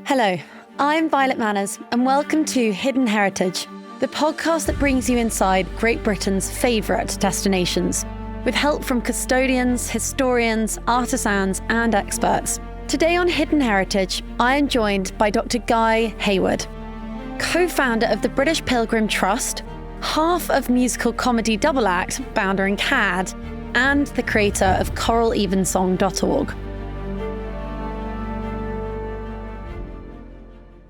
Hello, I'm Violet Manners, and welcome to Hidden Heritage, the podcast that brings you inside Great Britain's favourite destinations, with help from custodians, historians, artisans, and experts. Today on Hidden Heritage, I am joined by Dr. Guy Hayward, co-founder of the British Pilgrim Trust, half of musical comedy double act Bounder and Cad, and the creator of choralevensong.org.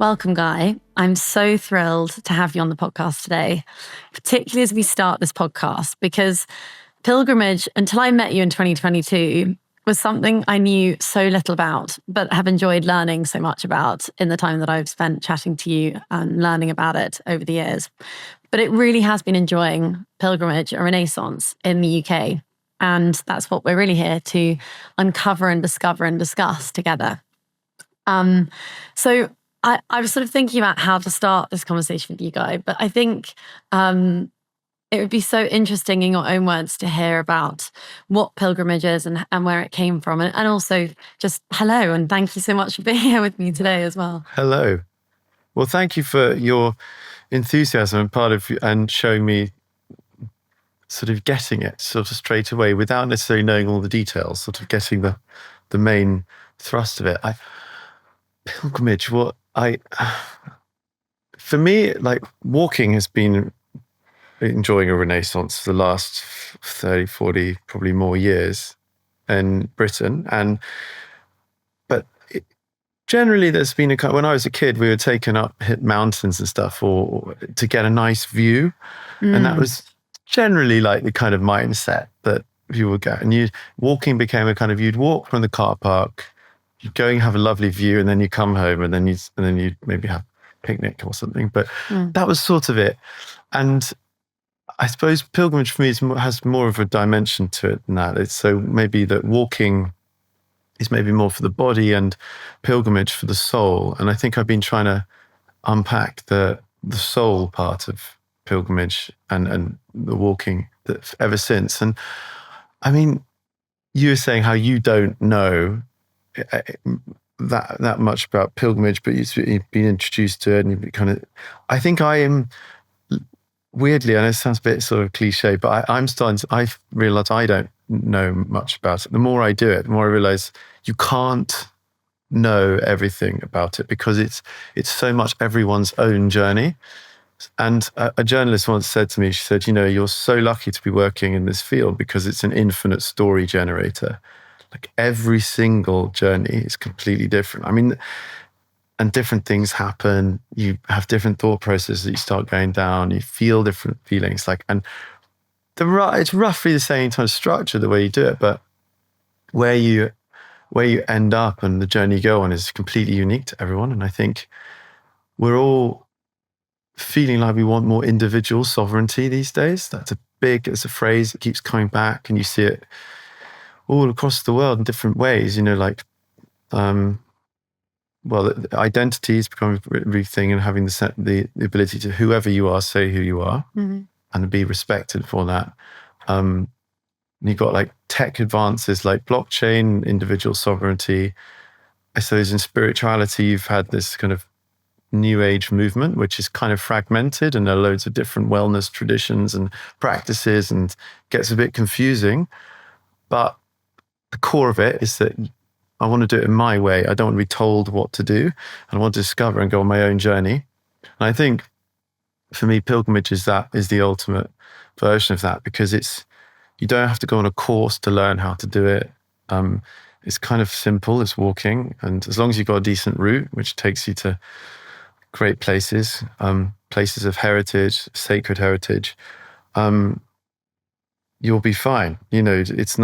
Welcome, Guy. I'm so thrilled to have you on the podcast today, particularly as we start this podcast, because pilgrimage, until I met you in 2022, was something I knew so little about, but have enjoyed learning so much about in the time that I've spent chatting to you and learning about it over the years. But it really has been enjoying pilgrimage, a renaissance in the UK. And that's what we're really here to uncover and discover and discuss together. So I was sort of thinking about how to start this conversation with you, Guy, but I think it would be so interesting in your own words to hear about what pilgrimage is and where it came from. And also just hello, and thank you so much for being here with me today as well. Hello. Well, thank you for your enthusiasm and showing me sort of getting it sort of straight away without necessarily knowing all the details, sort of getting the main thrust of it. Pilgrimage, for me, like walking has been enjoying a renaissance for the last 30, 40, probably more years in Britain. But generally there's been when I was a kid, we were taken up hit mountains and stuff or to get a nice view. And that was generally like the kind of mindset that you would get. And walking became a kind of, you'd walk from the car park, you'd go and have a lovely view, and then you come home, and then you'd maybe have a picnic or something. But that was sort of it. And I suppose pilgrimage for me has more of a dimension to it than that. It's so maybe that walking is maybe more for the body and pilgrimage for the soul. And I think I've been trying to unpack the soul part of pilgrimage and the walking ever since. And I mean, you were saying how you don't know that much about pilgrimage, but you've been introduced to it, and you've kind of. I think I am weirdly, I know it sounds a bit sort of cliche, but I realize I don't know much about it. The more I do it, the more I realize you can't know everything about it because it's so much everyone's own journey. And a journalist once said to me, she said, you're so lucky to be working in this field because it's an infinite story generator. Like every single journey is completely different. I mean, and different things happen. You have different thought processes that you start going down. You feel different feelings. It's roughly the same kind of structure, the way you do it, but where you end up and the journey you go on is completely unique to everyone. And I think we're all feeling like we want more individual sovereignty these days. It's a phrase that keeps coming back, and you see it all across the world in different ways, identity is becoming a big thing, and having the ability to, whoever you are, say who you are, and be respected for that. You've got like tech advances like blockchain, individual sovereignty. I suppose in spirituality, you've had this kind of new age movement, which is kind of fragmented, and there are loads of different wellness traditions and practices, and gets a bit confusing. But the core of it is that I want to do it in my way. I don't want to be told what to do. I want to discover and go on my own journey. And I think for me, pilgrimage is the ultimate version of that, because you don't have to go on a course to learn how to do it. It's kind of simple. It's walking. And as long as you've got a decent route, which takes you to great places, places of heritage, sacred heritage, you'll be fine. It's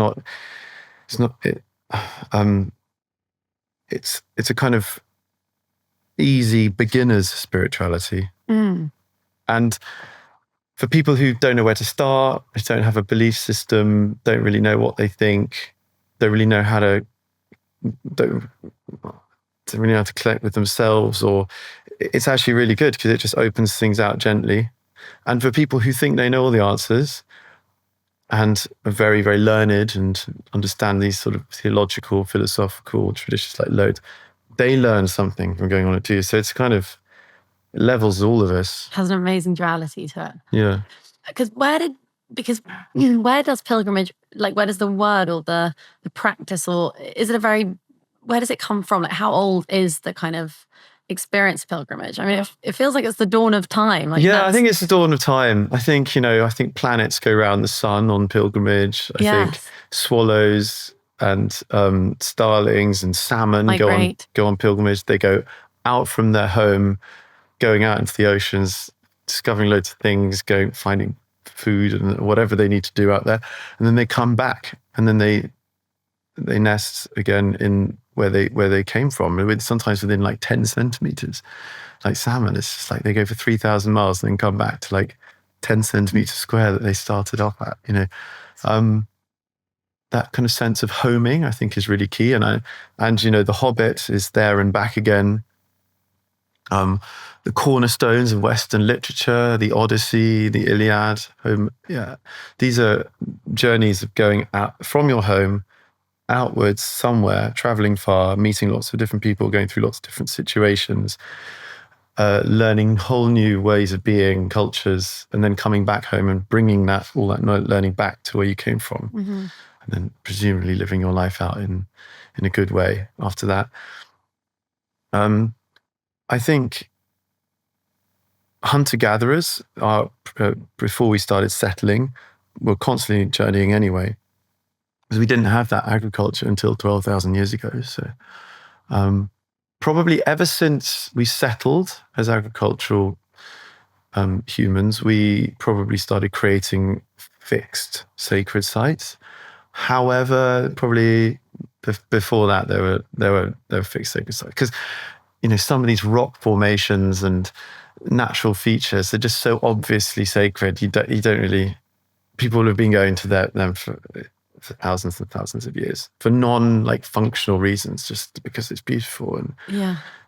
a kind of easy beginner's spirituality. And for people who don't know where to start, who don't have a belief system, don't really know what they think, don't really know how to connect with themselves, or it's actually really good because it just opens things out gently. And for people who think they know all the answers and are very, very learned and understand these sort of theological, philosophical traditions like loads, they learn something from going on it too. So it's kind of, it levels all of us. Has an amazing duality to it. Yeah. Because where does pilgrimage, like where does the word or the practice, or is it where does it come from? Like how old is the kind of experience of pilgrimage? I mean, it feels like it's the dawn of time. Like I think it's the dawn of time. I think, planets go around the sun on pilgrimage. I think swallows and starlings and salmon go on pilgrimage. They go out from their home, going out into the oceans, discovering loads of things, finding food and whatever they need to do out there. And then they come back, and then they nest again in where they came from, sometimes within like 10 centimeters. Like salmon, it's just like they go for 3,000 miles and then come back to like 10 centimeters square that they started off at, that kind of sense of homing, I think, is really key. And The Hobbit is there and back again. The cornerstones of Western literature, the Odyssey, the Iliad, these are journeys of going out from your home, outwards somewhere, traveling far, meeting lots of different people, going through lots of different situations, learning whole new ways of being, cultures, and then coming back home and bringing all that learning back to where you came from, and then presumably living your life out in a good way after that. I think hunter-gatherers are, before we started settling, were constantly journeying anyway, because we didn't have that agriculture until 12,000 years ago. So probably ever since we settled as agricultural humans, we probably started creating fixed sacred sites. However, probably before that, there were fixed sacred sites, because some of these rock formations and natural features are just so obviously sacred. You don't really. People have been going to them for thousands and thousands of years for functional reasons, just because it's beautiful and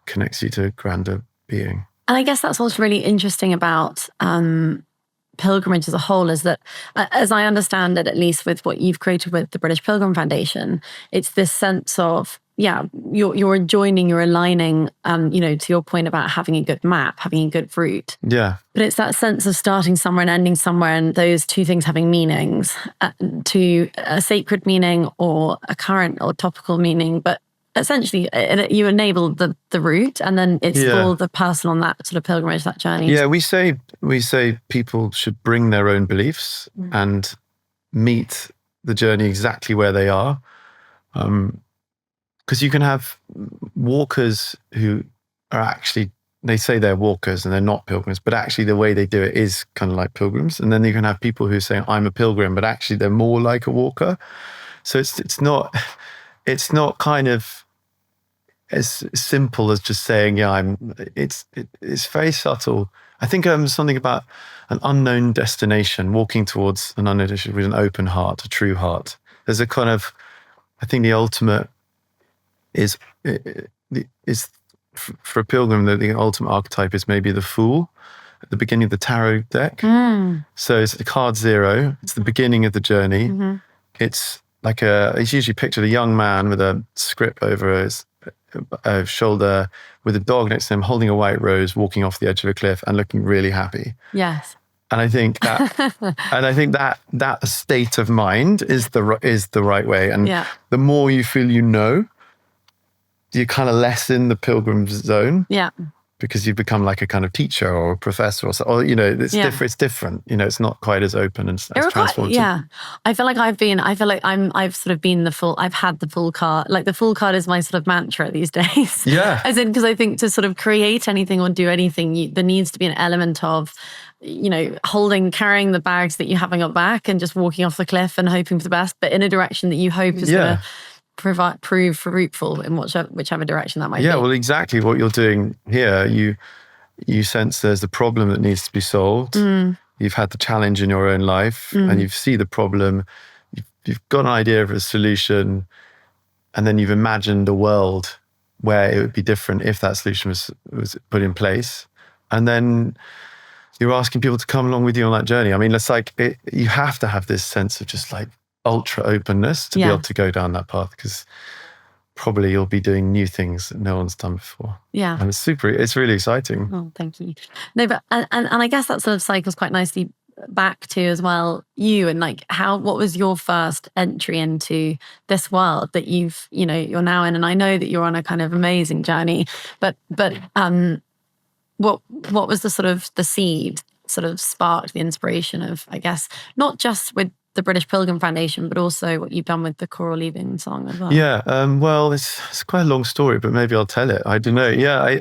connects you to a grander being. And I guess that's what's really interesting about pilgrimage as a whole, is that, as I understand it, at least with what you've created with the British Pilgrim Foundation, it's this sense of, you're joining, you're aligning, to your point about having a good map, having a good route. Yeah. But it's that sense of starting somewhere and ending somewhere, and those two things having meanings, to a sacred meaning or a current or topical meaning. But essentially, you enable the route, and then it's for the person on that sort of pilgrimage, that journey. Yeah, we say people should bring their own beliefs and meet the journey exactly where they are. Because you can have walkers who are actually, they say they're walkers and they're not pilgrims, but actually the way they do it is kind of like pilgrims. And then you can have people who say, I'm a pilgrim, but actually they're more like a walker. So it's not kind of as simple as just saying, it's very subtle. I think something about an unknown destination, walking towards an unknown destination with an open heart, a true heart. There's a kind of, I think the ultimate is for a pilgrim, the ultimate archetype is maybe the Fool at the beginning of the tarot deck. So it's card 0. It's the beginning of the journey. It's like it's usually pictured a young man with a script over his shoulder, with a dog next to him, holding a white rose, walking off the edge of a cliff and looking really happy. Yes. And I think that that state of mind is the right way. And the more you feel you kind of lessen the pilgrim zone. Yeah. Because you become like a kind of teacher or a professor or it's different. It's not quite as open and as transformative. I feel like I've sort of been I've had the full card. Like the full card is my sort of mantra these days. Yeah. As in, because I think to sort of create anything or do anything, there needs to be an element of, carrying the bags that you have on your back and just walking off the cliff and hoping for the best, but in a direction that you hope is going to prove fruitful in whichever direction that might be. Yeah, well, exactly what you're doing here. You sense there's a problem that needs to be solved. You've had the challenge in your own life and you see the problem. You've got an idea of a solution, and then you've imagined a world where it would be different if that solution was put in place. And then you're asking people to come along with you on that journey. I mean, it's like you have to have this sense of just like ultra openness to be able to go down that path, because probably you'll be doing new things that no one's done before. Yeah. And it's really exciting. Oh, thank you. No, but and I guess that sort of cycles quite nicely back to as well you, and like what was your first entry into this world that you're now in? And I know that you're on a kind of amazing journey, but what was the sort of the seed sort of sparked the inspiration of, I guess, not just with the British Pilgrim Foundation, but also what you've done with the choral evensong as well? Yeah, well, it's quite a long story, but maybe I'll tell it. I don't know. Yeah,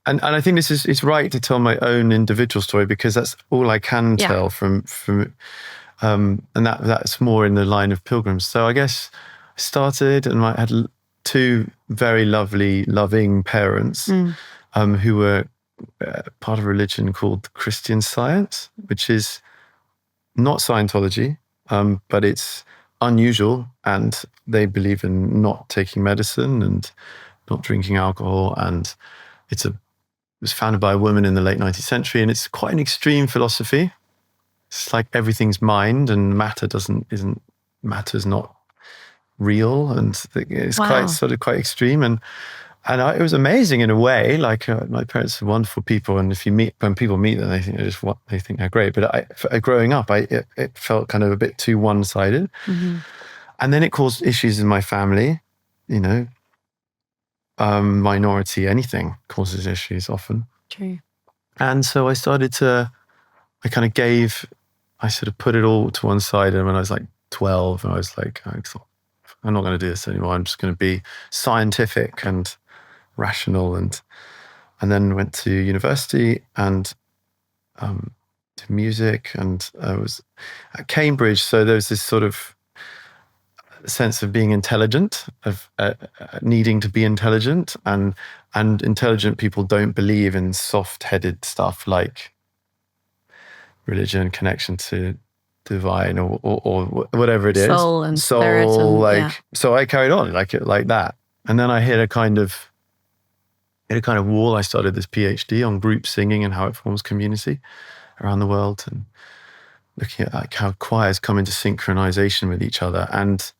and I think it's right to tell my own individual story, because that's all I can tell from and that's more in the line of pilgrims. So I guess I started, and I had two very lovely, loving parents who were part of a religion called Christian Science, which is not Scientology, but it's unusual, and they believe in not taking medicine and not drinking alcohol, and it was founded by a woman in the late 19th century, and it's quite an extreme philosophy. It's like everything's mind, and matter's not real, and it's quite extreme, and it was amazing in a way. Like my parents are wonderful people, and when people meet them, they think they're great. But growing up, it felt kind of a bit too one-sided, and then it caused issues in my family. Minority, anything causes issues often. True. And so I sort of put it all to one side. And when I was like 12, and I was like, I'm not going to do this anymore. I'm just going to be scientific and rational. And then went to university and did music. And I was at Cambridge. So there was this sort of sense of being intelligent, of needing to be intelligent, and intelligent people don't believe in soft-headed stuff like religion, connection to divine, or whatever it is, soul and spirit, So I carried on like that, and then I hit a kind of wall. I started this PhD on group singing and how it forms community around the world, and looking at like how choirs come into synchronization with each other, and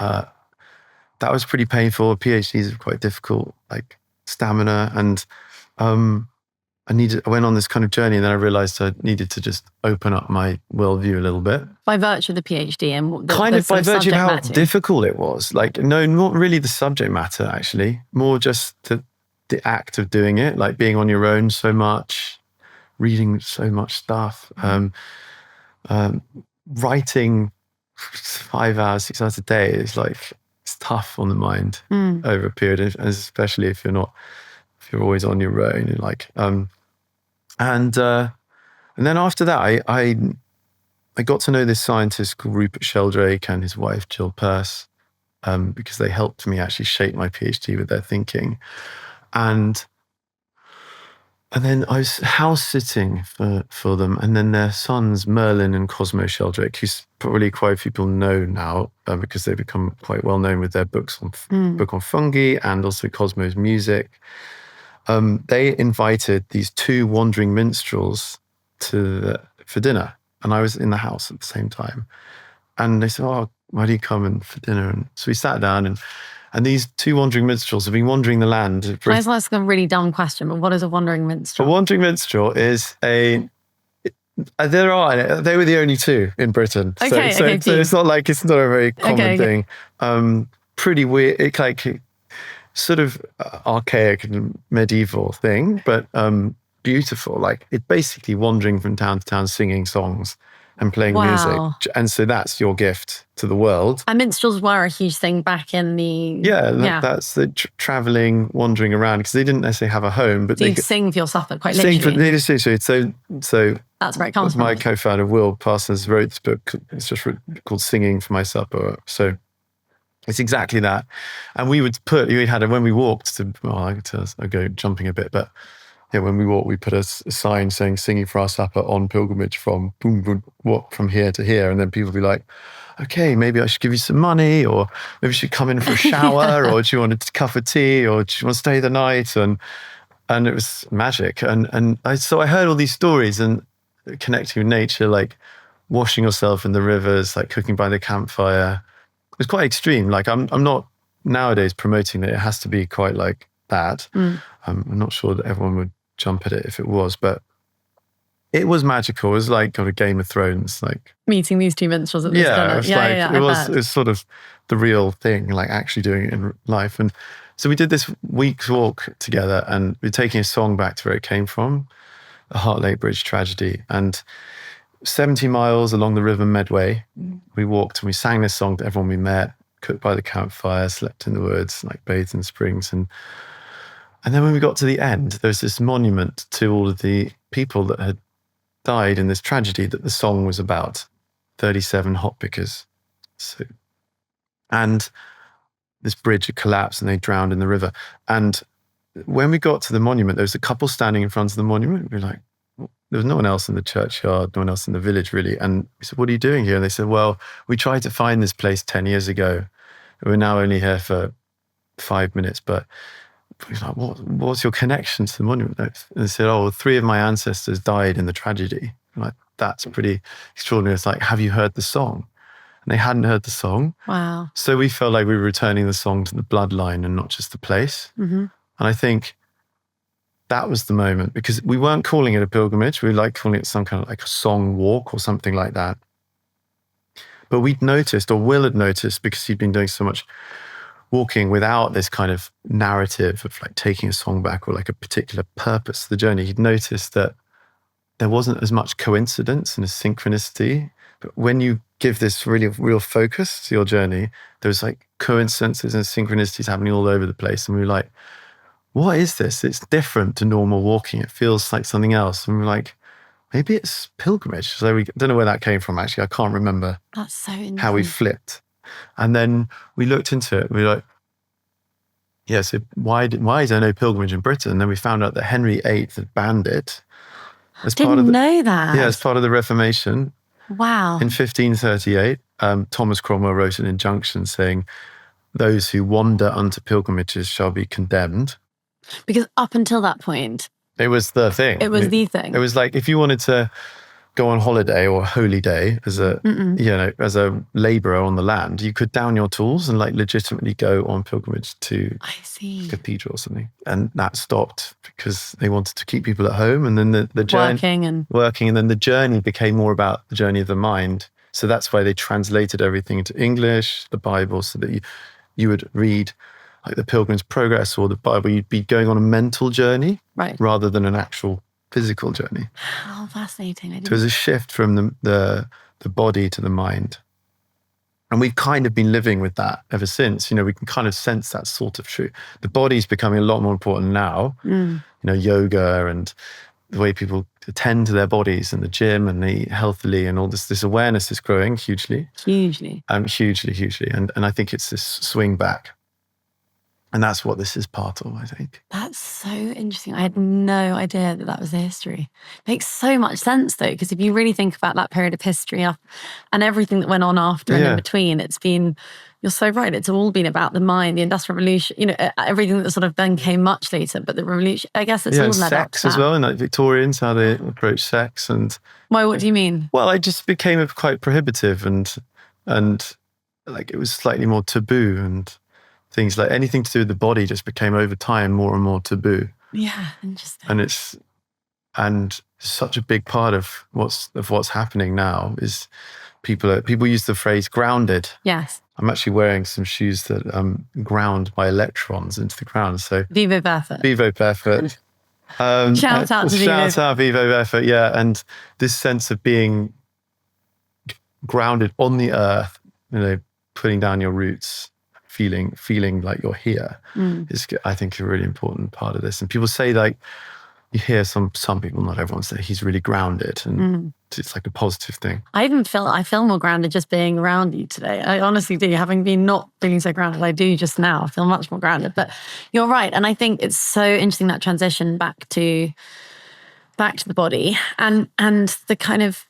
that was pretty painful. PhDs are quite difficult, like stamina. And I went on this kind of journey, and then I realized I needed to just open up my worldview a little bit. By virtue of the PhD and by virtue of how difficult it was. Like, no, not really the subject matter, actually. More just the act of doing it, like being on your own so much, reading so much stuff, writing 5 hours, 6 hours a day is like, it's tough on the mind over a period, and especially if you're always on your own. And like, and then after that, I got to know this scientist called Rupert Sheldrake and his wife Jill Peirce, because they helped me actually shape my PhD with their thinking, and then I was house sitting for them, and then their sons, Merlin and Cosmo Sheldrake, who's probably quite a few people know now, because they've become quite well known with their book on fungi, and also Cosmo's music. They invited these two wandering minstrels for dinner, and I was in the house at the same time. And they said, "Oh, why do you come for dinner?" And so we sat down, and these two wandering minstrels have been wandering the land. Can I ask a really dumb question, but what is a wandering minstrel? A wandering minstrel is they were the only two in Britain. So it's not a very common thing. Pretty weird, sort of archaic and medieval thing, but beautiful. Like, it's basically wandering from town to town, singing songs and playing music. And so that's your gift to the world. And minstrels were a huge thing back in the... That's the travelling, wandering around, because they didn't necessarily have a home. But they sing for your supper, quite literally. So that's where it comes from. My co-founder, Will Parsons, wrote this book. It's just called Singing for My Supper. So it's exactly that. And when we walked I go jumping a bit, but yeah, when we walked, we put a sign saying "Singing for Our Supper on pilgrimage from from here to here," and then people would be like, "Okay, maybe I should give you some money, or maybe you should come in for a shower, or do you want a cup of tea, or do you want to stay the night?" And it was magic. So I heard all these stories and connecting with nature, like washing yourself in the rivers, like cooking by the campfire, was quite extreme. Like I'm not nowadays promoting that it has to be quite like that. I'm not sure that everyone would jump at it if it was, but it was magical. It was like got a Game of Thrones, like meeting these two minstrels at this dinner. it was like I bet. it was sort of the real thing, like actually doing it in life. And so we did this week's walk together, and we're taking a song back to where it came from, the Heart Lake Bridge tragedy. And 70 miles along the River Medway, we walked and we sang this song to everyone we met, cooked by the campfire, slept in the woods, like bathed in springs. And then when we got to the end, there's this monument to all of the people that had died in this tragedy that the song was about, 37 hop pickers. So, and this bridge had collapsed and they drowned in the river. And when we got to the monument, there was a couple standing in front of the monument. We were like, there was no one else in the churchyard, no one else in the village really. And we said, what are you doing here? And they said, well, we tried to find this place 10 years ago. We're now only here for 5 minutes, but we were like, what's your connection to the monument? And they said, oh, 3 of my ancestors died in the tragedy. I'm like, that's pretty extraordinary. It's like, have you heard the song? And they hadn't heard the song. Wow. So we felt like we were returning the song to the bloodline and not just the place. And I think that was the moment, because we weren't calling it a pilgrimage. We were like calling it some kind of like a song walk or something like that. But we'd noticed, or Will had noticed, because he'd been doing so much walking without this kind of narrative of like taking a song back or like a particular purpose to the journey, he'd noticed that there wasn't as much coincidence and a synchronicity. But when you give this really real focus to your journey, there's like coincidences and synchronicities happening all over the place. And we were like, what is this? It's different to normal walking. It feels like something else. And we're like, maybe it's pilgrimage. So we don't know where that came from, actually. I can't remember That's so interesting. how we flipped. And then we looked into it. We were like, yeah, so why is there no pilgrimage in Britain? And then we found out that Henry VIII had banned it. Didn't know that. Yeah, as part of the Reformation. Wow. In 1538, Thomas Cromwell wrote an injunction saying, those who wander unto pilgrimages shall be condemned. Because up until that point, it was the thing. It was the thing. It was like, if you wanted to go on holiday or holy day as a as a labourer on the land, you could down your tools and like legitimately go on pilgrimage to a cathedral or something. And that stopped because they wanted to keep people at home, and then the journey working, and then the journey became more about the journey of the mind. So that's why they translated everything into English, the Bible, so that you would read like the Pilgrim's Progress or the Bible. You'd be going on a mental journey, right, rather than an actual physical journey. How fascinating. There was a shift from the body to the mind. And we've kind of been living with that ever since. We can kind of sense that sort of truth. The body's becoming a lot more important now. Yoga and the way people attend to their bodies and the gym and they eat healthily and all this awareness is growing hugely. Hugely. And I think it's this swing back. And that's what this is part of, I think. That's so interesting. I had no idea that was the history. Makes so much sense, though, because if you really think about that period of history and everything that went on after and in between, it's been, you're so right, it's all been about the mind, the Industrial Revolution, everything that sort of then came much later. But the revolution, I guess it's all led up to sex as well, and like Victorians, how they approach sex. And why, what do you mean? Well, it just became quite prohibitive and like it was slightly more taboo, and things like anything to do with the body just became over time more and more taboo. Yeah, interesting. And such a big part of what's happening now is people use the phrase grounded. Yes. I'm actually wearing some shoes that ground my electrons into the ground. So Vivo Barefoot. Vivo Barefoot. Shout out to Vivo. Shout out Vivo Barefoot, yeah. And this sense of being grounded on the earth, putting down your roots, feeling like you're here is, I think, a really important part of this. And people say, like, you hear some people, not everyone, say he's really grounded, and it's like a positive thing. I feel more grounded just being around you today. I honestly do. Having been not feeling so grounded, I do just now. I feel much more grounded. But you're right, and I think it's so interesting, that transition back to the body and the kind of,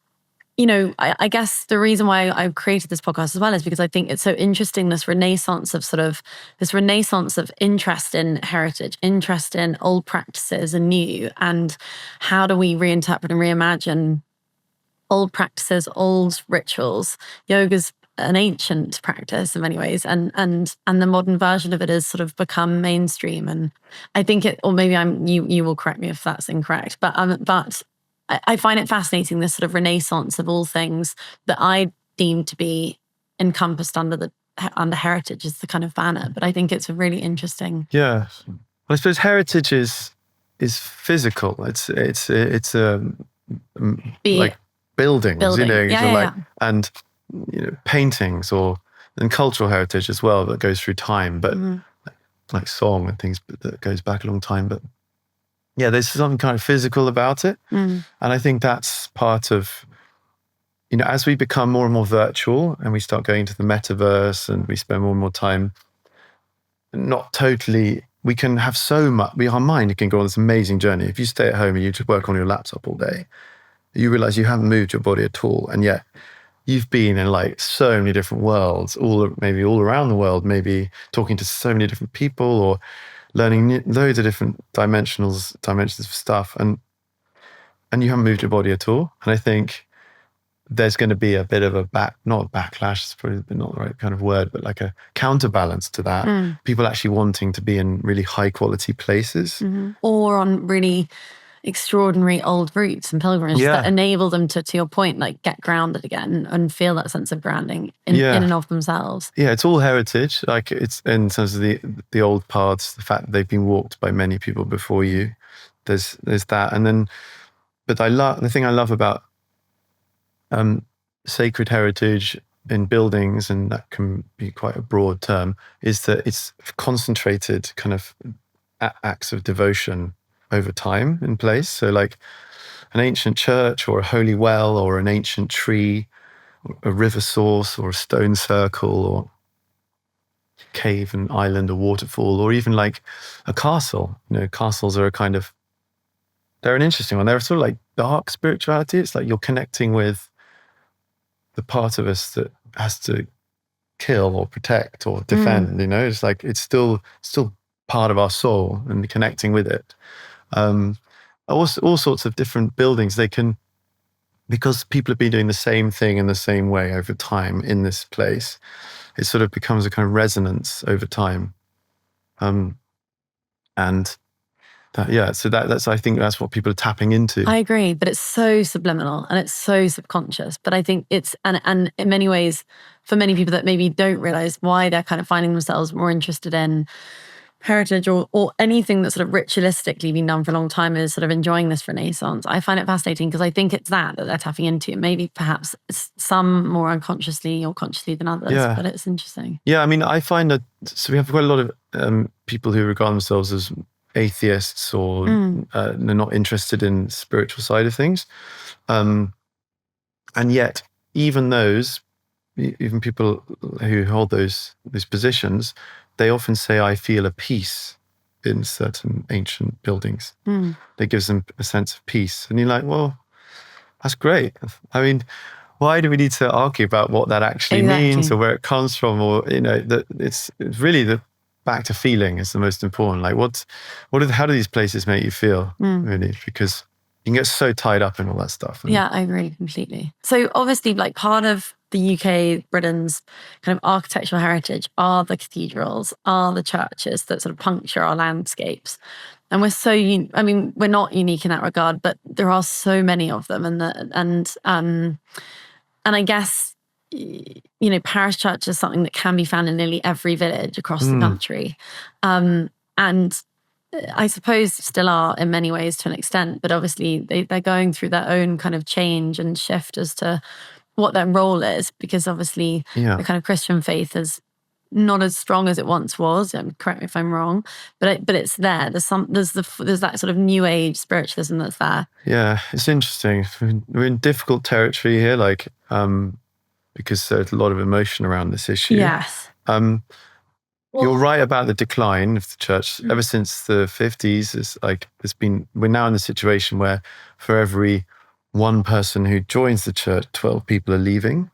I guess the reason why I've created this podcast as well is because I think it's so interesting, this renaissance of interest in heritage, interest in old practices and new, and how do we reinterpret and reimagine old practices, old rituals. Yoga's an ancient practice in many ways, and the modern version of it has sort of become mainstream. And I think it, or maybe you will correct me if that's incorrect, but I find it fascinating, this sort of renaissance of all things that I deem to be encompassed under heritage as the kind of banner. But I think it's a really interesting. Yeah, well, I suppose heritage is physical. It's like buildings, you know, yeah. and paintings and cultural heritage as well that goes through time, but like song and things that goes back a long time. But yeah, there's something kind of physical about it. And I think that's part of, as we become more and more virtual and we start going to the metaverse and we spend more and more time, not totally, we can have so much, our mind can go on this amazing journey. If you stay at home and you just work on your laptop all day, you realize you haven't moved your body at all. And yet you've been in like so many different worlds, maybe all around the world, maybe talking to so many different people or learning loads of different dimensions of stuff. And you haven't moved your body at all. And I think there's going to be a bit of not a backlash, it's probably not the right kind of word, but like a counterbalance to that. People actually wanting to be in really high quality places. Or on really extraordinary old routes and pilgrimages that enable them to your point, like get grounded again and feel that sense of grounding in and of themselves. Yeah, it's all heritage. Like it's in terms of the old paths, the fact that they've been walked by many people before you. There's that. And then, but the thing I love about sacred heritage in buildings, and that can be quite a broad term, is that it's concentrated kind of acts of devotion over time in place. So like an ancient church or a holy well or an ancient tree, a river source or a stone circle or cave and island or waterfall, or even like a castle. Castles are they're an interesting one. They're sort of like dark spirituality. It's like you're connecting with the part of us that has to kill or protect or defend. It's like it's still part of our soul and connecting with it. All sorts of different buildings, because people have been doing the same thing in the same way over time in this place, it sort of becomes a kind of resonance over time. And that, so I think that's what people are tapping into. I agree, but it's so subliminal and it's so subconscious. But I think it's, and in many ways, for many people that maybe don't realize why they're kind of finding themselves more interested in heritage or anything that's sort of ritualistically been done for a long time, is sort of enjoying this renaissance. I find it fascinating because I think it's that they're tapping into. Maybe perhaps some more unconsciously or consciously than others, but it's interesting. Yeah, I mean, I find that, so we have quite a lot of people who regard themselves as atheists or they're not interested in spiritual side of things. And yet, even people who hold those positions, they often say, I feel a peace in certain ancient buildings. That gives them a sense of peace. And you're like, well, that's great. I mean, why do we need to argue about what that actually means or where it comes from? Or, that it's really back to feeling is the most important. Like how do these places make you feel, really? Because you can get so tied up in all that stuff. Yeah, I agree completely. So obviously, like part of the UK, Britain's kind of architectural heritage are the cathedrals, are the churches that sort of puncture our landscapes. And we're we're not unique in that regard, but there are so many of them. And I guess, parish church is something that can be found in nearly every village across the country. And I suppose still are in many ways to an extent, but obviously they're going through their own kind of change and shift as to what their role is, because obviously the kind of Christian faith is not as strong as it once was. Correct me if I'm wrong, but it's there. There's that sort of new age spiritualism that's there. Yeah, it's interesting. We're in difficult territory here, because there's a lot of emotion around this issue. Yes. You're right about the decline of the church. Ever since the 50s, we're now in the situation where for every one person who joins the church, 12 people are leaving.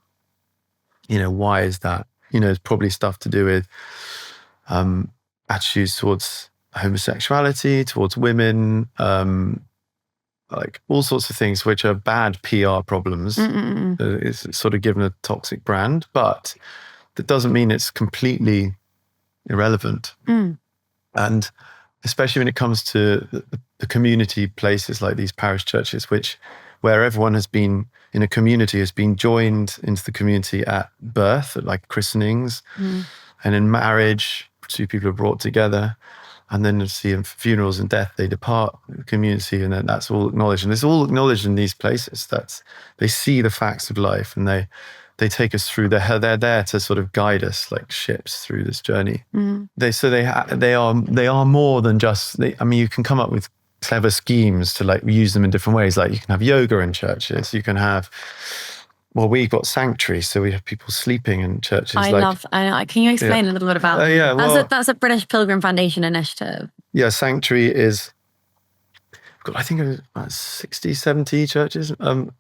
Why is that? It's probably stuff to do with attitudes towards homosexuality, towards women, like all sorts of things which are bad PR problems. It's sort of given a toxic brand, but that doesn't mean it's completely irrelevant. And especially when it comes to the community places like these parish churches, where everyone has been in a community, has been joined into the community at birth, at like christenings, and in marriage, two people are brought together. And then see in funerals and death, they depart the community, and then that's all acknowledged. And it's all acknowledged in these places. They see the facts of life, and they take us through. They're there to sort of guide us like ships through this journey. They are more than just. You can come up with clever schemes to like use them in different ways. Like you can have yoga in churches. You can have. Well, we've got sanctuary, so we have people sleeping in churches. Can you explain a little bit about that? That's a British Pilgrim Foundation initiative. Yeah, sanctuary is, I think about 60, 70 churches,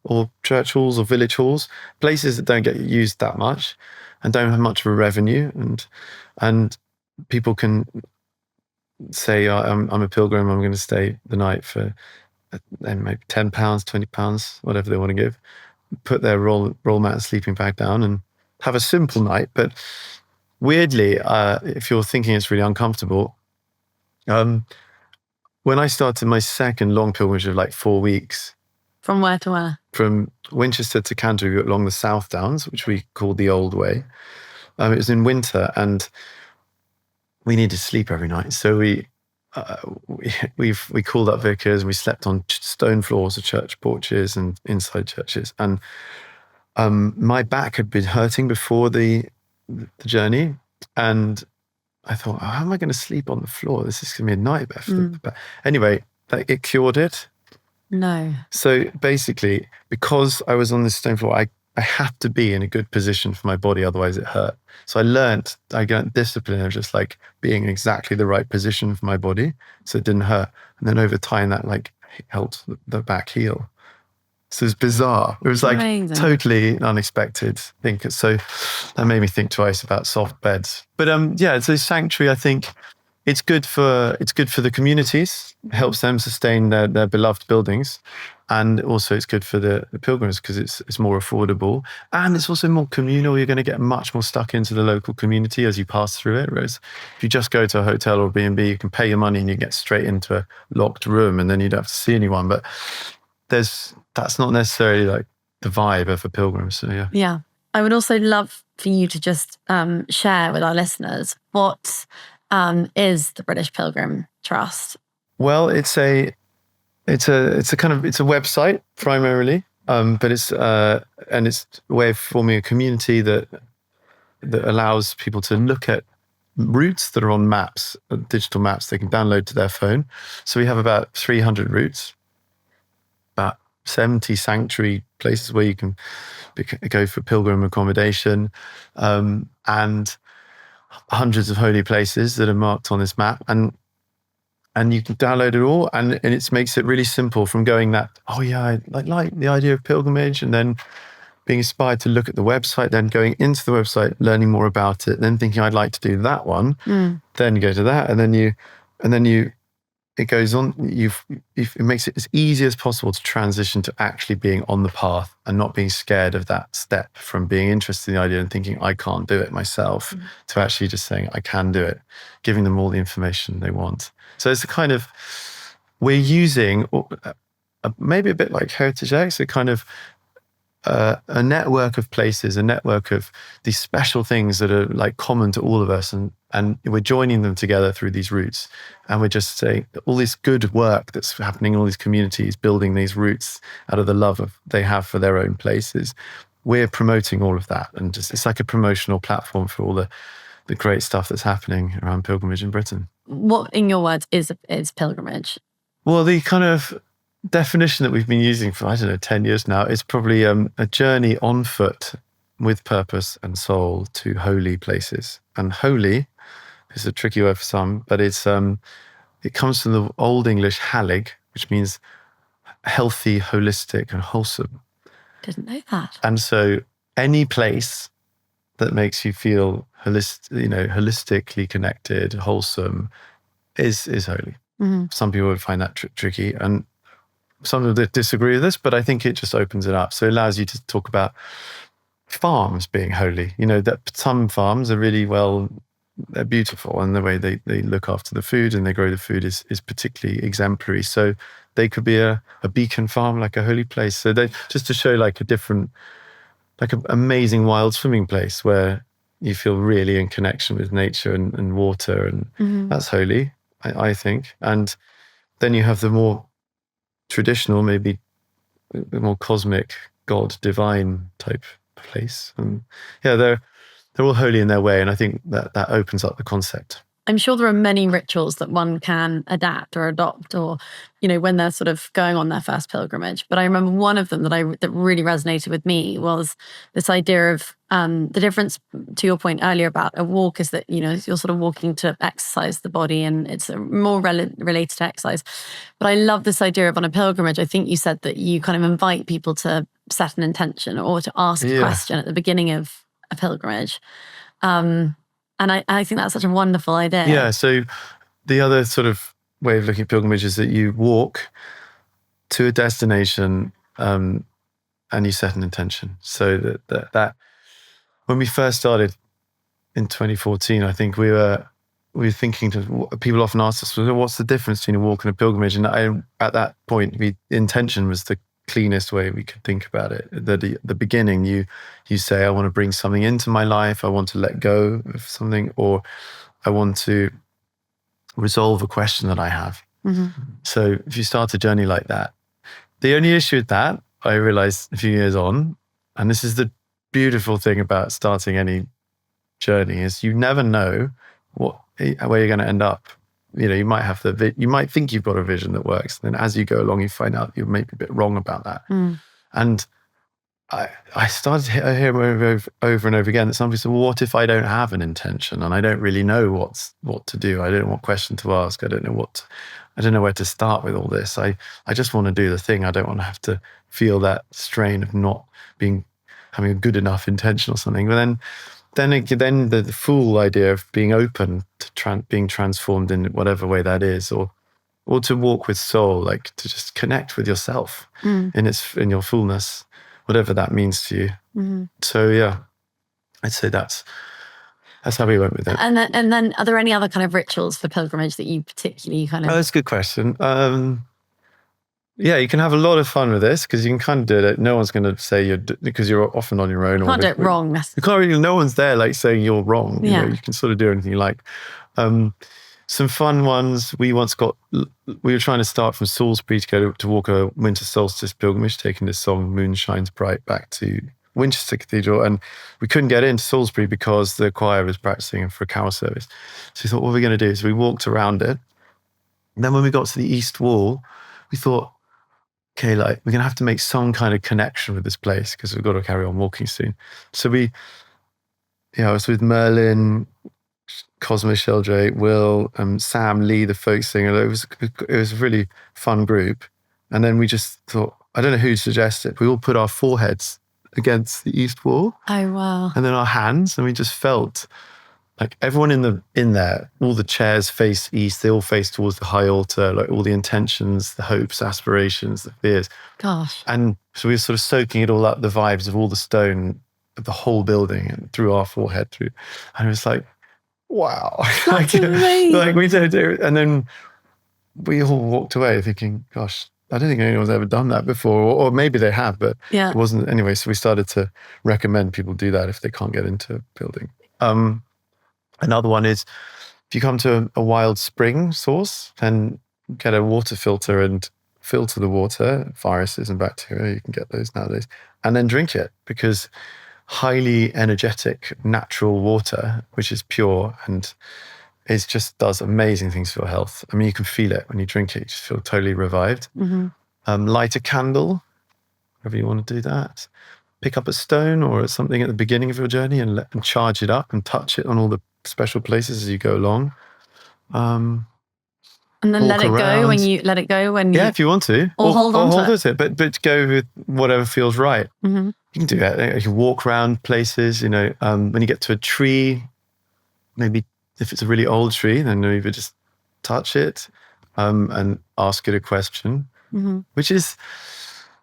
or church halls or village halls, places that don't get used that much and don't have much of a revenue. And people can say, I'm a pilgrim, I'm going to stay the night for maybe £10, £20, whatever they want to give. Put their roll mat and sleeping bag down and have a simple night. But weirdly, if you're thinking it's really uncomfortable, when I started my second long pilgrimage of like 4 weeks. From where to where? From Winchester to Canterbury along the South Downs, which we called the Old Way. It was in winter and we needed sleep every night. So we called up vicars and we slept on stone floors of church porches and inside churches. And my back had been hurting before the journey, and I thought, how am I going to sleep on the floor? This is going to be a nightmare. Anyway, it cured it. No. So basically, because I was on this stone floor, I had to be in a good position for my body, otherwise it hurt. So I got discipline of just like being in exactly the right position for my body so it didn't hurt. And then over time that like helped the back heal. So it's bizarre. It was like amazing. Totally unexpected thing. So that made me think twice about soft beds. But so sanctuary, I think it's good for the communities. It helps them sustain their beloved buildings. And also it's good for the pilgrims because it's more affordable. And it's also more communal. You're going to get much more stuck into the local community as you pass through it. Whereas if you just go to a hotel or B&B, you can pay your money and you get straight into a locked room and then you don't have to see anyone. But that's not necessarily like the vibe of a pilgrim. So yeah. Yeah. I would also love for you to just share with our listeners what is the British Pilgrim Trust? Well, it's a website primarily, but it's a way of forming a community that allows people to look at routes that are on maps, digital maps they can download to their phone. So we have about 300 routes, about 70 sanctuary places where you can go for pilgrim accommodation, and hundreds of holy places that are marked on this map. And you can download it all, and it makes it really simple from going that, I like the idea of pilgrimage, and then being inspired to look at the website, then going into the website, learning more about it, then thinking I'd like to do that one, then you go to that, and then it goes on. It makes it as easy as possible to transition to actually being on the path and not being scared of that step from being interested in the idea and thinking I can't do it myself to actually just saying I can do it, giving them all the information they want. So it's a kind of, we're using maybe a bit like Heritage X, a kind of a network of places, a network of these special things that are like common to all of us, and we're joining them together through these routes, and we're just saying all this good work that's happening in all these communities, building these routes out of the love they have for their own places. We're promoting all of that, and just it's like a promotional platform for all the great stuff that's happening around pilgrimage in Britain. What, in your words, is pilgrimage? Well, the kind of definition that we've been using for, 10 years now, is probably a journey on foot with purpose and soul to holy places. And holy is a tricky word for some, but it comes from the Old English halig, which means healthy, holistic, and wholesome. Didn't know that. And so any place that makes you feel holistically connected, wholesome, is holy. Mm-hmm. Some people would find that tricky, some of them disagree with this, but I think it just opens it up. So it allows you to talk about farms being holy. That some farms are really they're beautiful, and the way they look after the food and they grow the food is particularly exemplary. So they could be a beacon farm, like a holy place. So they just to show like a different, like an amazing wild swimming place where you feel really in connection with nature and water, and that's holy, I think. And then you have the more traditional, maybe the more cosmic, God, divine type place. And yeah, they're all holy in their way. And I think that opens up the concept. I'm sure there are many rituals that one can adapt or adopt, or, when they're sort of going on their first pilgrimage. But I remember one of them that really resonated with me was this idea of the difference, to your point earlier about a walk, is that, you're sort of walking to exercise the body, and it's more related to exercise. But I love this idea of on a pilgrimage, I think you said that you kind of invite people to set an intention or to ask a question at the beginning of a pilgrimage. And I think that's such a wonderful idea. Yeah, so the other sort of way of looking at pilgrimage is that you walk to a destination and you set an intention. So that when we first started in 2014, I think we were thinking people often ask us, well, what's the difference between a walk and a pilgrimage? And at that point, the intention was the cleanest way we could think about it. At the beginning, you say, I want to bring something into my life, I want to let go of something, or I want to resolve a question that I have. So if you start a journey like that, the only issue with that, I realized a few years on, and this is the beautiful thing about starting any journey, is you never know where you're going to end up. You might have you might think you've got a vision that works. And then as you go along, you find out you're maybe a bit wrong about that. And I started to hear over and over again that some people say, well, what if I don't have an intention and I don't really know what to do? I don't know what question to ask. I don't know where to start with all this. I just want to do the thing. I don't want to have to feel that strain of not having a good enough intention or something. But then the full idea of being open to being transformed in whatever way that is, or to walk with soul, like to just connect with yourself in your fullness, whatever that means to you. So yeah, I'd say that's how we went with it. And then are there any other kind of rituals for pilgrimage that you particularly kind of? Oh, that's a good question. Yeah, you can have a lot of fun with this because you can kind of do it. No one's going to say because you're often on your own. You can't do it wrong. You can't really. No one's there like saying you're wrong. You can sort of do anything you like. Some fun ones. We were trying to start from Salisbury to go to walk a winter solstice pilgrimage, taking the song "Moon Shines Bright" back to Winchester Cathedral, and we couldn't get into Salisbury because the choir was practicing for a carol service. So we thought, what are we going to do? So we walked around it. And then when we got to the east wall, we thought, okay, like we're going to have to make some kind of connection with this place because we've got to carry on walking soon. So I was with Merlin, Cosmo Sheldrake, Will, Sam Lee, the folk singer. It was a really fun group. And then we just thought, I don't know who suggested it, we all put our foreheads against the east wall. Oh, wow. And then our hands, and we just felt like everyone in there, all the chairs face east, they all face towards the high altar, like all the intentions, the hopes, aspirations, the fears. Gosh. And so we were sort of soaking it all up, the vibes of all the stone of the whole building and through our forehead through. And it was like, wow. That's amazing. Like we don't do it. And then we all walked away thinking, gosh, I don't think anyone's ever done that before, or maybe they have, but it wasn't anyway. So we started to recommend people do that if they can't get into a building. Another one is if you come to a wild spring source, then get a water filter and filter the water, viruses and bacteria, you can get those nowadays, and then drink it, because highly energetic natural water, which is pure and it just does amazing things for your health. I mean, you can feel it when you drink it, you just feel totally revived. Light a candle, wherever you want to do that. Pick up a stone or something at the beginning of your journey and charge it up and touch it on all the special places as you go along. And then let it go when you... Yeah, if you want to. Or hold on to it. But go with whatever feels right. You can do that. You can walk around places, when you get to a tree, maybe if it's a really old tree, then maybe just touch it and ask it a question. which is,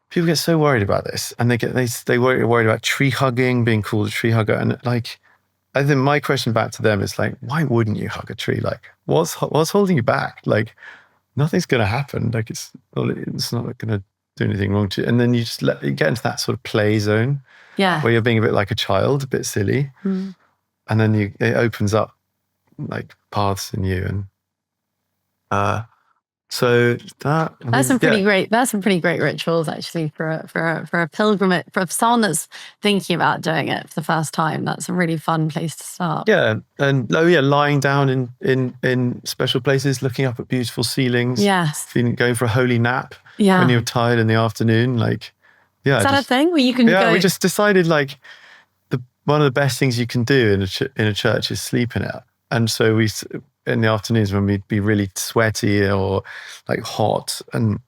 people get so worried about this, and they worried about tree hugging, being called a tree hugger. And like, I think my question back to them is like, why wouldn't you hug a tree? Like, what's holding you back? Like, nothing's going to happen. Like, it's not going to do anything wrong to you. And then you just you get into that sort of play zone, where you're being a bit like a child, a bit silly, and then it opens up like paths in you. And so there's some pretty great rituals actually for a pilgrimage, for someone that's thinking about doing it for the first time. That's a really fun place to start. Yeah, and lying down in special places, looking up at beautiful ceilings. Yes, going for a holy nap when you're tired in the afternoon. Like, is that a thing where you can? Yeah, we just decided like one of the best things you can do in a church is sleep in it. And so in the afternoons when we'd be really sweaty or like hot, and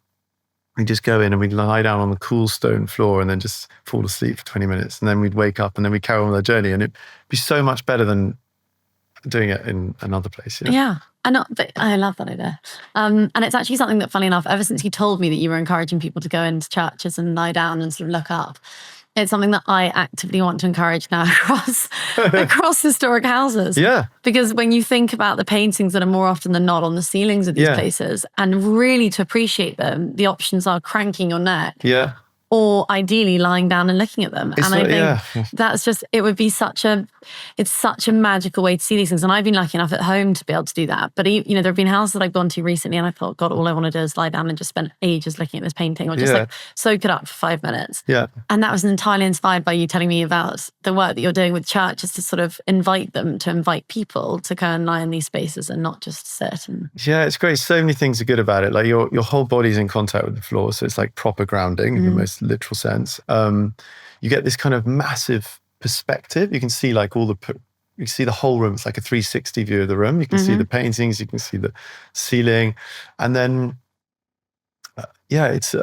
we'd just go in and we'd lie down on the cool stone floor and then just fall asleep for 20 minutes. And then we'd wake up and then we'd carry on with our journey. And it'd be so much better than doing it in another place. Yeah. I love that idea. And it's actually something that, funny enough, ever since you told me that you were encouraging people to go into churches and lie down and sort of look up, it's something that I actively want to encourage now across historic houses. Yeah. Because when you think about the paintings that are more often than not on the ceilings of these places, and really to appreciate them, the options are cranking your neck. Yeah. Or ideally lying down and looking at them. And I think that's just, it's such a magical way to see these things. And I've been lucky enough at home to be able to do that. But there have been houses that I've gone to recently and I thought, God, all I want to do is lie down and just spend ages looking at this painting, or just like soak it up for 5 minutes. Yeah. And that was entirely inspired by you telling me about the work that you're doing with churches to sort of invite people to go and lie in these spaces and not just sit. Yeah, it's great. So many things are good about it. Like your whole body's in contact with the floor. So it's like proper grounding in the most literal sense. You get this kind of massive perspective. You can see like you see the whole room. It's like a 360 view of the room. You can see the paintings, you can see the ceiling. And then, it's,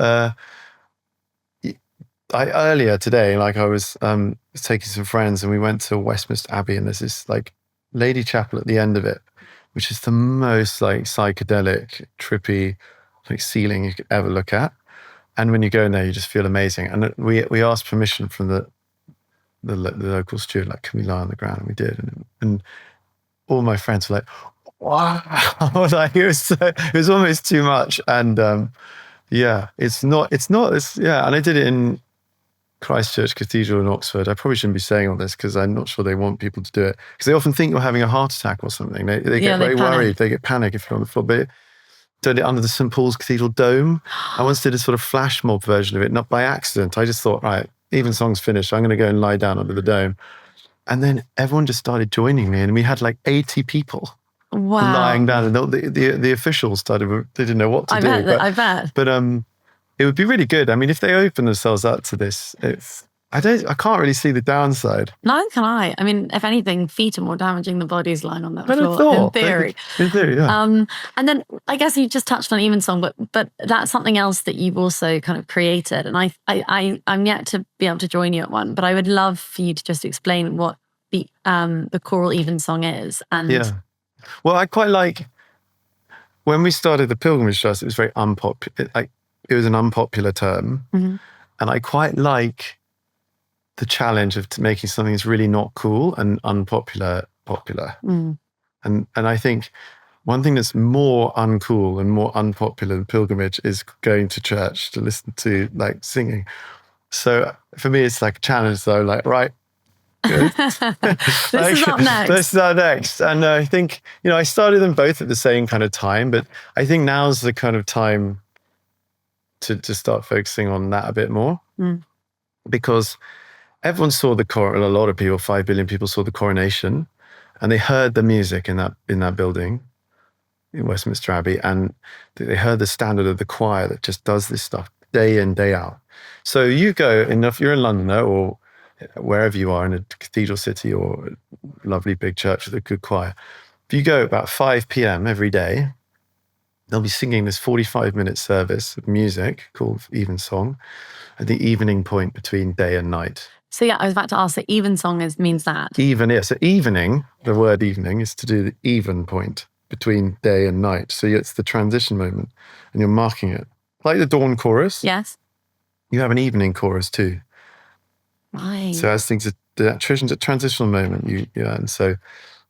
earlier today, like I was taking some friends and we went to Westminster Abbey, and there's this like lady chapel at the end of it, which is the most like psychedelic, trippy like ceiling you could ever look at. And when you go in there, you just feel amazing. And we asked permission from the local steward, like, can we lie on the ground? And we did. And all my friends were like, wow. Like, it was almost too much. And and I did it in Christchurch Cathedral in Oxford. I probably shouldn't be saying all this because I'm not sure they want people to do it, because they often think you're having a heart attack or something. They get very worried. They get panic if you're on the floor. But did it under the St. Paul's Cathedral dome. I once did a sort of flash mob version of it, not by accident. I just thought, right, evensong's finished. I'm going to go and lie down under the dome. And then everyone just started joining me, and we had like 80 people lying down. And the officials started, they didn't know what to do. I bet. But it would be really good. I mean, if they open themselves up to this, I can't really see the downside. Neither can I. I mean, if anything, feet are more damaging than bodies lying on that floor. In theory. In theory, yeah. And then I guess you just touched on evensong, but that's something else that you've also kind of created. And I'm yet to be able to join you at one, but I would love for you to just explain what the choral evensong is. And well, I quite like, when we started the Pilgrimage Trust, it was very unpopular. It was an unpopular term, and I quite like the challenge of making something that's really not cool and unpopular popular. And I think one thing that's more uncool and more unpopular than pilgrimage is going to church to listen to like singing. So for me, it's like a challenge though, like, right, good. This is up next. This is our next. And I think, I started them both at the same kind of time, but I think now's the kind of time to start focusing on that a bit more, because everyone saw the a lot of people, 5 billion people saw the coronation, and they heard the music in that building in Westminster Abbey, and they heard the standard of the choir that just does this stuff day in, day out. So you go, and if you're in London or wherever you are in a cathedral city or a lovely big church with a good choir, if you go about 5 p.m. every day, they'll be singing this 45-minute service of music called evensong at the evening point between day and night. So I was about to ask, so evensong means that? So evening, the word evening is to do the even point between day and night. So it's the transition moment, and you're marking it. like the dawn chorus, Yes. you have an evening chorus too. Right. So as things are, that transitional moment, so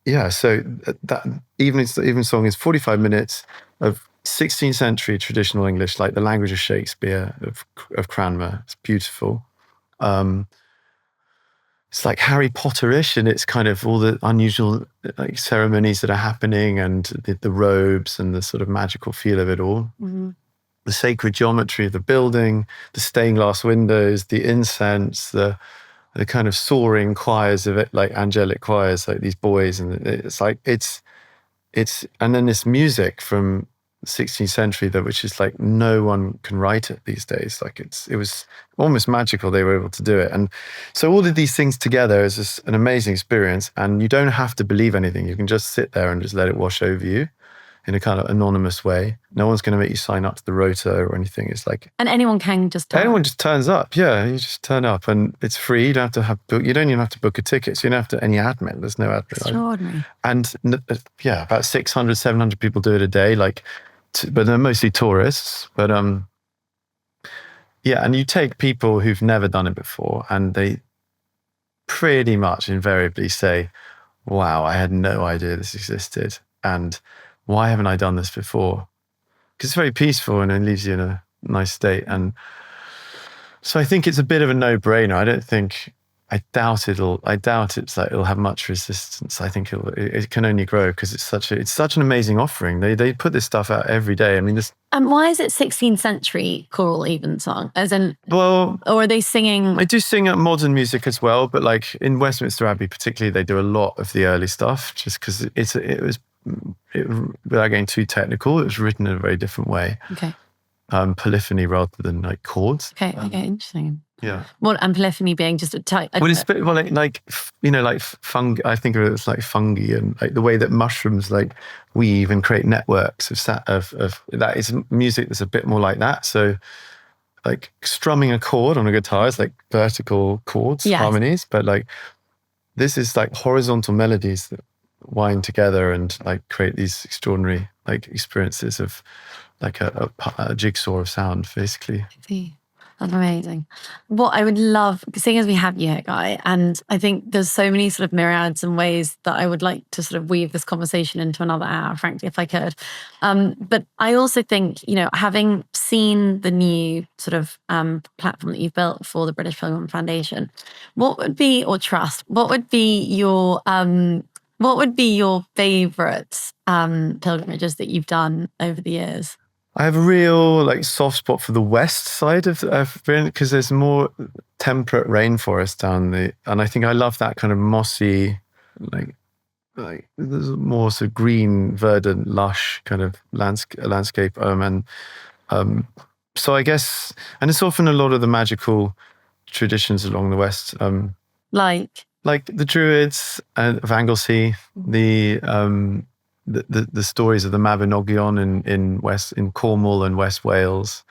that evensong is 45 minutes of 16th century traditional English, like the language of Shakespeare, of Cranmer. It's beautiful. It's like Harry Potter-ish, and it's kind of all the unusual like ceremonies that are happening, and the robes and the sort of magical feel of it all. Mm-hmm. The sacred geometry of the building, the stained glass windows, the incense, the kind of soaring choirs of it, like angelic choirs, like these boys, and it's and then this music from the 16th century which is like no one can write it these days. Like it was almost magical they were able to do it. And so all of these things together is just an amazing experience, and you don't have to believe anything. You can just sit there and just let it wash over you in a kind of anonymous way. No one's going to make you sign up to the rota or anything. It's like, and anyone can just anyone just turns up. Yeah, you just turn up, and it's free. You don't have to you don't even have to book a ticket. So you don't have to any admin. There's no admin. Extraordinary. And about 600, 700 people do it a day. But they're mostly tourists. But and you take people who've never done it before, and they pretty much invariably say, "Wow, I had no idea this existed, and why haven't I done this before?" Because it's very peaceful and it leaves you in a nice state. And so I think it's a bit of a no-brainer. I doubt it'll have much resistance. I think it can only grow because it's such an amazing offering. They put this stuff out every day. I mean, this. And why is it 16th century choral evensong? As in, well, or are they singing? They do sing modern music as well, but like in Westminster Abbey particularly, they do a lot of the early stuff just because without getting too technical, it was written in a very different way. Okay. Polyphony rather than like chords. Okay. Interesting. Yeah. And polyphony being just a type. Well, it's like fungi. I think of it as like fungi, and like the way that mushrooms like weave and create networks of that is music that's a bit more like that. So, like strumming a chord on a guitar is like vertical chords, harmonies, but like this is like horizontal melodies that wind together and like create these extraordinary like experiences of like a jigsaw of sound, basically. That's amazing. What I would love, seeing as we have you here, Guy, and I think there's so many sort of myriads and ways that I would like to sort of weave this conversation into another hour, frankly, if I could. But I also think, having seen the new sort of platform that you've built for the British Pilgrim Foundation, what would be your favourite pilgrimages that you've done over the years? I have a real like soft spot for the west side of Britain because there's more temperate rainforest and I think I love that kind of mossy, like there's more sort of green, verdant, lush kind of landscape. So I guess, and it's often a lot of the magical traditions along the west, like the Druids of Anglesey, the stories of the Mabinogion in Cornwall and West Wales.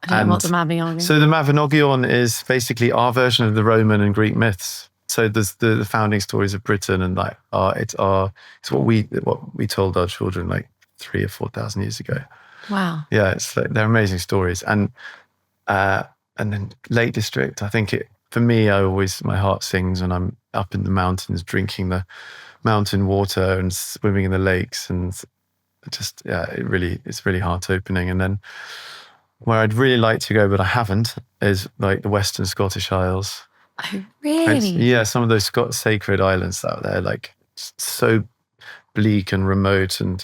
I don't know what the Mabinogion is. So the Mabinogion is basically our version of the Roman and Greek myths. So there's the founding stories of Britain, and like it's what we told our children like 3,000 or 4,000 years ago. Wow. Yeah, it's like, they're amazing stories. And then Lake District, I think for me, my heart sings when I'm up in the mountains drinking the mountain water and swimming in the lakes, and just it's really heart opening. And then where I'd really like to go but I haven't is like the Western Scottish Isles. Oh, really? Some of those sacred islands out there, like so bleak and remote and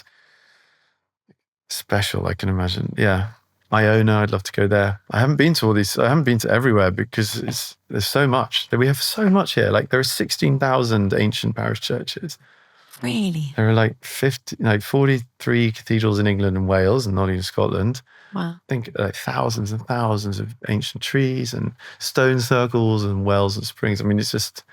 special, I can imagine. Yeah. Iona, I'd love to go there. I haven't been to all these. I haven't been to everywhere because there's so much. We have so much here. Like there are 16,000 ancient parish churches. Really? There are like 43 cathedrals in England and Wales, and not even Scotland. Wow. I think like thousands and thousands of ancient trees and stone circles and wells and springs. I mean, it's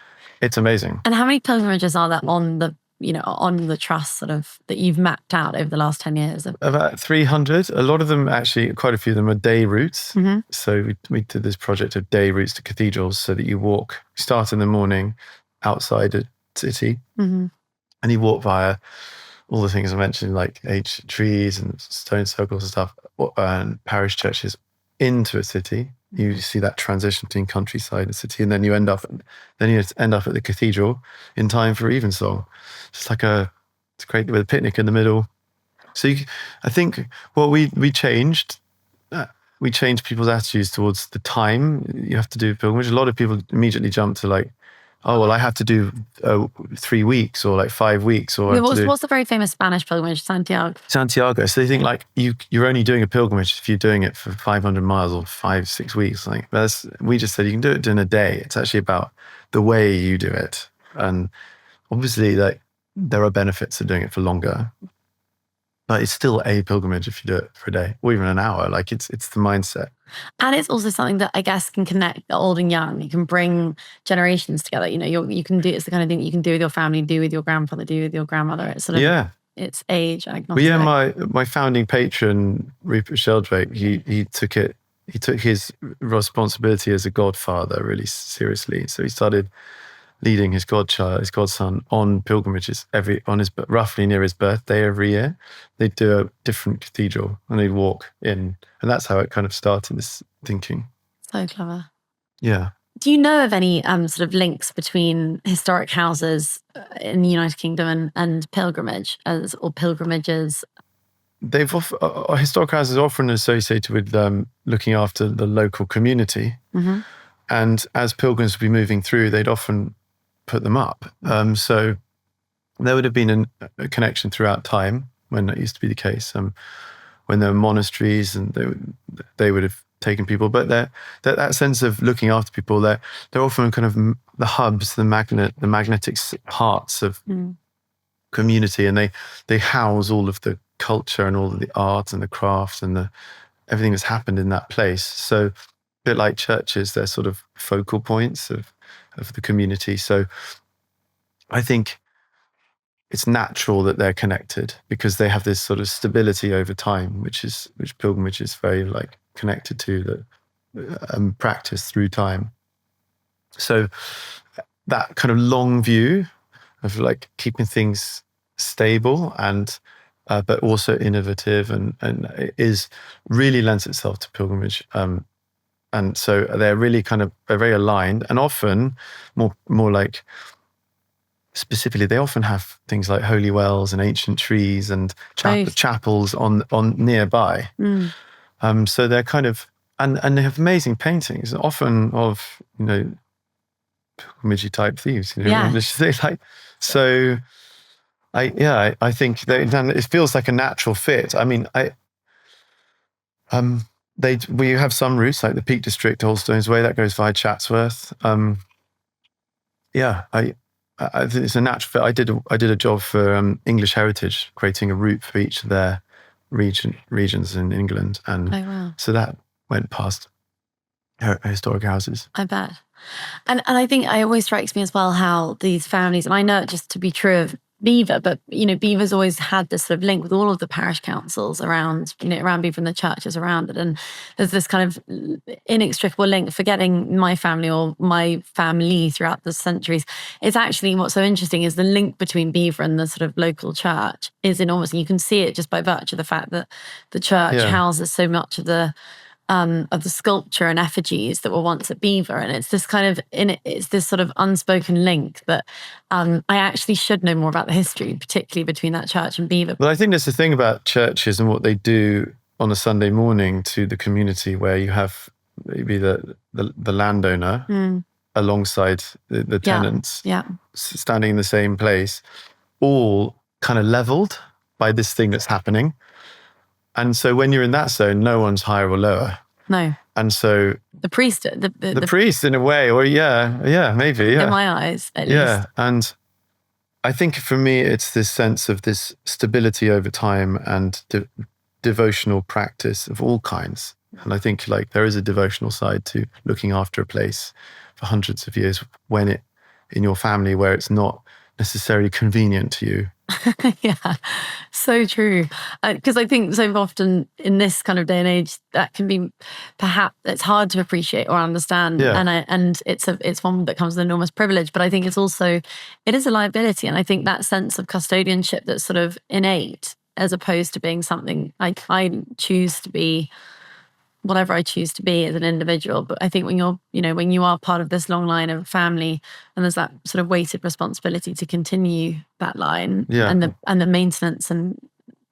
amazing. And how many pilgrimages are there on the trust sort of that you've mapped out over the last 10 years? About 300. A lot of them, actually, quite a few of them are day routes. Mm-hmm. So we did this project of day routes to cathedrals so that you start in the morning outside a city, mm-hmm. and you walk via all the things I mentioned, like ancient trees and stone circles and stuff, and parish churches into a city. You see that transition between countryside and city, and then you end up at the cathedral in time for evensong. It's great with a picnic in the middle. So I think what we changed. We changed people's attitudes towards the time you have to do pilgrimage. A lot of people immediately jump to like, oh, well, I have to do 3 weeks or like 5 weeks. Or what's the very famous Spanish pilgrimage, Santiago? Santiago. So they think like you're only doing a pilgrimage if you're doing it for 500 miles or 5-6 weeks. Like we just said you can do it in a day. It's actually about the way you do it. And obviously like there are benefits of doing it for longer. But it's still a pilgrimage if you do it for a day or even an hour. Like it's the mindset. And it's also something that I guess can connect the old and young. You can bring generations together. You know, you can do, it's the kind of thing that you can do with your family, do with your grandfather, do with your grandmother. It's sort of, it's age agnostic. Well, yeah, my founding patron, Rupert Sheldrake, he took his responsibility as a godfather really seriously. So he started leading his godson on pilgrimages roughly near his birthday every year. They'd do a different cathedral and they'd walk in. And that's how it kind of started, this thinking. So clever. Yeah. Do you know of any sort of links between historic houses in the United Kingdom and pilgrimages? Historic houses are often associated with looking after the local community. Mm-hmm. And as pilgrims would be moving through, they'd often put them up. So there would have been a connection throughout time when that used to be the case. When there were monasteries and they would have taken people, but that sense of looking after people, they're often kind of the hubs, the magnetic hearts of community, and they house all of the culture and all of the art and the craft and everything that's happened in that place. So a bit like churches, they're sort of focal points of the community. So I think it's natural that they're connected because they have this sort of stability over time, which pilgrimage is very like connected to, that practice through time. So that kind of long view of like keeping things stable and but also innovative and is really lends itself to pilgrimage. And so they're very aligned, and often more like specifically, they often have things like holy wells and ancient trees and chapels on nearby. So they're kind of, and they have amazing paintings, often of, pilgrimage type themes. So I think it feels like a natural fit. I mean, we have some routes like the Peak District, Allstones Way, that goes via Chatsworth. I think it's a natural fit. I did a job for English Heritage, creating a route for each of their regions in England, and so that went past historic houses. I bet. And I think it always strikes me as well how these families, and I know it just to be true of Belvoir, but Belvoir's always had this sort of link with all of the parish councils around Belvoir and the churches around it, and there's this kind of inextricable link. Forgetting my family or my family throughout the centuries, it's actually what's so interesting is the link between Belvoir and the sort of local church is enormous, and you can see it just by virtue of the fact that the church houses so much of the sculpture and effigies that were once at Belvoir, and it's this kind of it's this sort of unspoken link that I actually should know more about the history, particularly between that church and Belvoir. Well, I think that's the thing about churches and what they do on a Sunday morning to the community, where you have maybe the landowner alongside the tenants, standing in the same place, all kind of leveled by this thing that's happening. And so when you're in that zone, no one's higher or lower. No. And so the priest, the priest in a way, or maybe. In my eyes, at least. Yeah. And I think for me, it's this sense of this stability over time and devotional practice of all kinds. And I think like there is a devotional side to looking after a place for hundreds of years in your family where it's not necessarily convenient to you Yeah, so true. Because I think so often in this kind of day and age, that can be perhaps it's hard to appreciate or understand, Yeah. and it's one that comes with enormous privilege. But I think it is a liability, and I think that sense of custodianship that's sort of innate, as opposed to being something I choose to be whatever I choose to be as an individual. But I think when when you are part of this long line of family, and there's that sort of weighted responsibility to continue that line, Yeah. and the maintenance and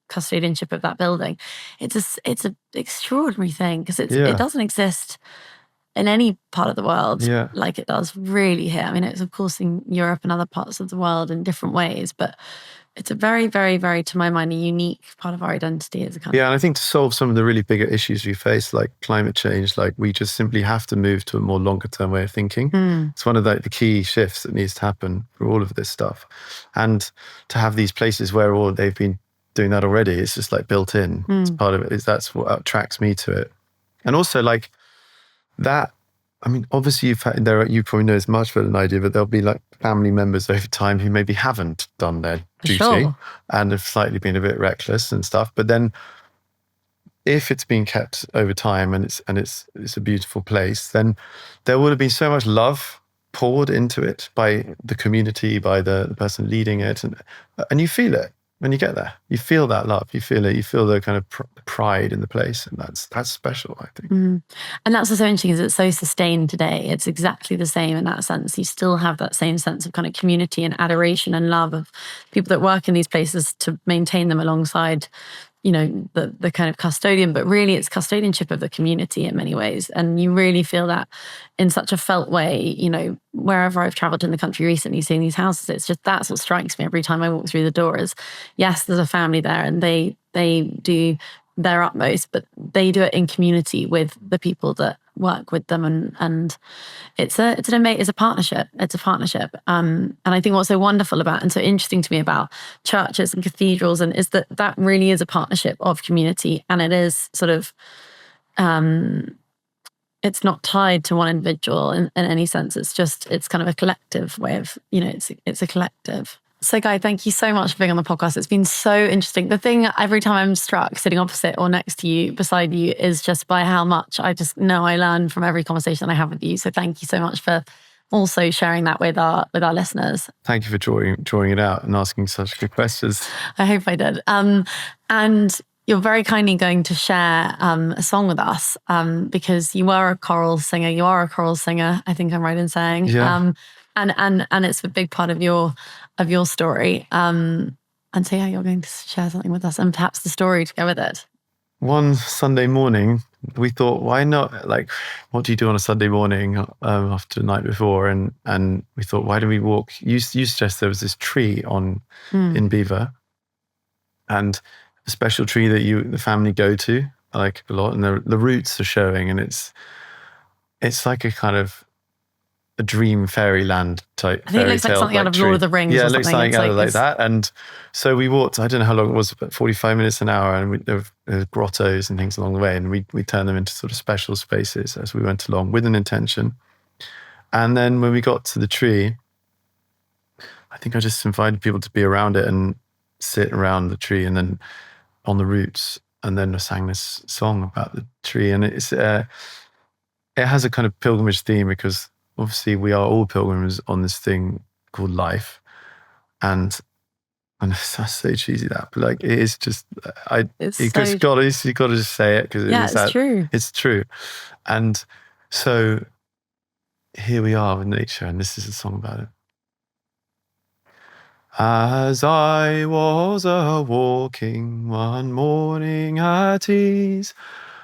custodianship of that building, it's a extraordinary thing, because it doesn't exist in any part of the world like it does really here. I mean, it's of course in Europe and other parts of the world in different ways, but it's a very, very, very, to my mind, a unique part of our identity as a country. Yeah, and I think to solve some of the really bigger issues we face, like climate change, like we just simply have to move to a more longer term way of thinking. It's one of the key shifts that needs to happen for all of this stuff. And to have these places where they've been doing that already, it's just like built in. It's part of it. That's what attracts me to it. And also like that, I mean, obviously you probably know as much better than I do, but there'll be like family members over time who maybe haven't done their duty and have slightly been a bit reckless and stuff. But then if it's been kept over time and it's a beautiful place, then there would have been so much love poured into it by the community, by the person leading it. And you feel it. When you get there, you feel that love, you feel it, you feel the kind of pride in the place. And that's special, I think. And that's what's so interesting, is it's so sustained today. It's exactly the same in that sense. You still have that same sense of kind of community and adoration and love of people that work in these places to maintain them alongside, the kind of custodian, but really it's custodianship of the community in many ways. And you really feel that in such a felt way, wherever I've traveled in the country recently, seeing these houses, it's just, that's what strikes me every time I walk through the door is, yes, there's a family there and they do their utmost, but they do it in community with the people that work with them, and it's a partnership. It's a partnership. And I think what's so wonderful about and so interesting to me about churches and cathedrals is that really is a partnership of community, and it is sort of it's not tied to one individual in any sense. It's kind of a collective way of, it's a collective. So Guy, thank you so much for being on the podcast. It's been so interesting. The thing every time I'm struck sitting opposite or next to you, beside you, is just by how much I just know I learn from every conversation I have with you. So thank you so much for also sharing that with our listeners. Thank you for drawing it out and asking such good questions. I hope I did. And you're very kindly going to share a song with us because you are a choral singer. You are a choral singer, I think I'm right in saying. Yeah. And it's a big part of your story. And so yeah, you're going to share something with us, and perhaps the story to go with it. One Sunday morning, we thought, why not? Like, what do you do on a Sunday morning after the night before? And we thought, why don't we walk? You suggested there was this tree in Beaver, and a special tree that the family go to, I like a lot, and the roots are showing, and it's like a kind of a dream fairyland type. I think it looks like something out of Lord of the Rings. Yeah, or it looks something. like out of like that. And so we walked, I don't know how long it was, about 45 minutes, an hour, and there were grottos and things along the way, and we turned them into sort of special spaces as we went along with an intention. And then when we got to the tree, I think I just invited people to be around it and sit around the tree and then on the roots, and then I sang this song about the tree. And it has a kind of pilgrimage theme, because obviously we are all pilgrims on this thing called life. And that's so cheesy that, but like, it is just, you got to just say it, because it's true. It's true. And so here we are with nature, and this is a song about it. As I was a-walking one morning at ease,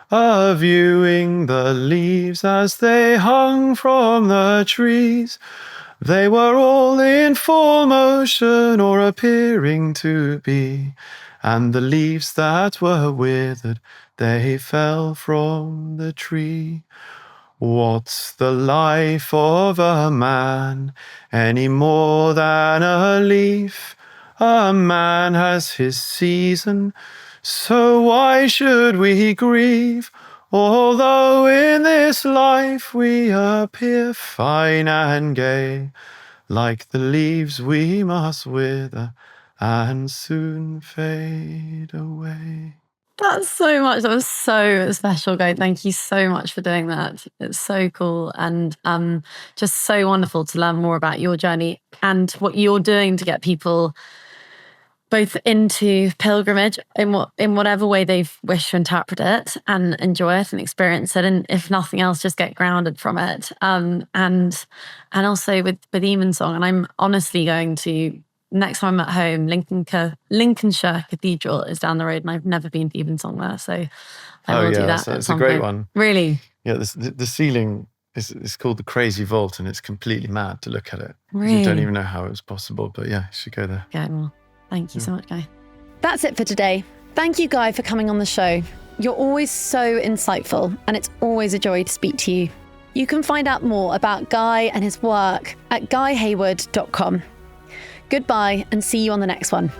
a-viewing the leaves as they hung from the trees, they were all in full motion, or appearing to be, and the leaves that were withered, they fell from the tree. What's the life of a man any more than a leaf? A man has his season, so why should we grieve? Although in this life we appear fine and gay, like the leaves we must wither and soon fade away. That's so much. That was so special, Guy. Thank you so much for doing that. It's so cool and just so wonderful to learn more about your journey and what you're doing to get people both into pilgrimage in whatever way they wish to interpret it and enjoy it and experience it, and if nothing else, just get grounded from it. And also with evensong. And I'm honestly going to, next time I'm at home, Lincolnshire Cathedral is down the road, and I've never been to evensong there, so I will do that. So it's a great one. Really? Yeah, the ceiling is called the Crazy Vault, and it's completely mad to look at it. Really? You don't even know how it was possible, but yeah, you should go there. Okay, well, thank you so much, Guy. That's it for today. Thank you, Guy, for coming on the show. You're always so insightful, and it's always a joy to speak to you. You can find out more about Guy and his work at guyhayward.com. Goodbye, and see you on the next one.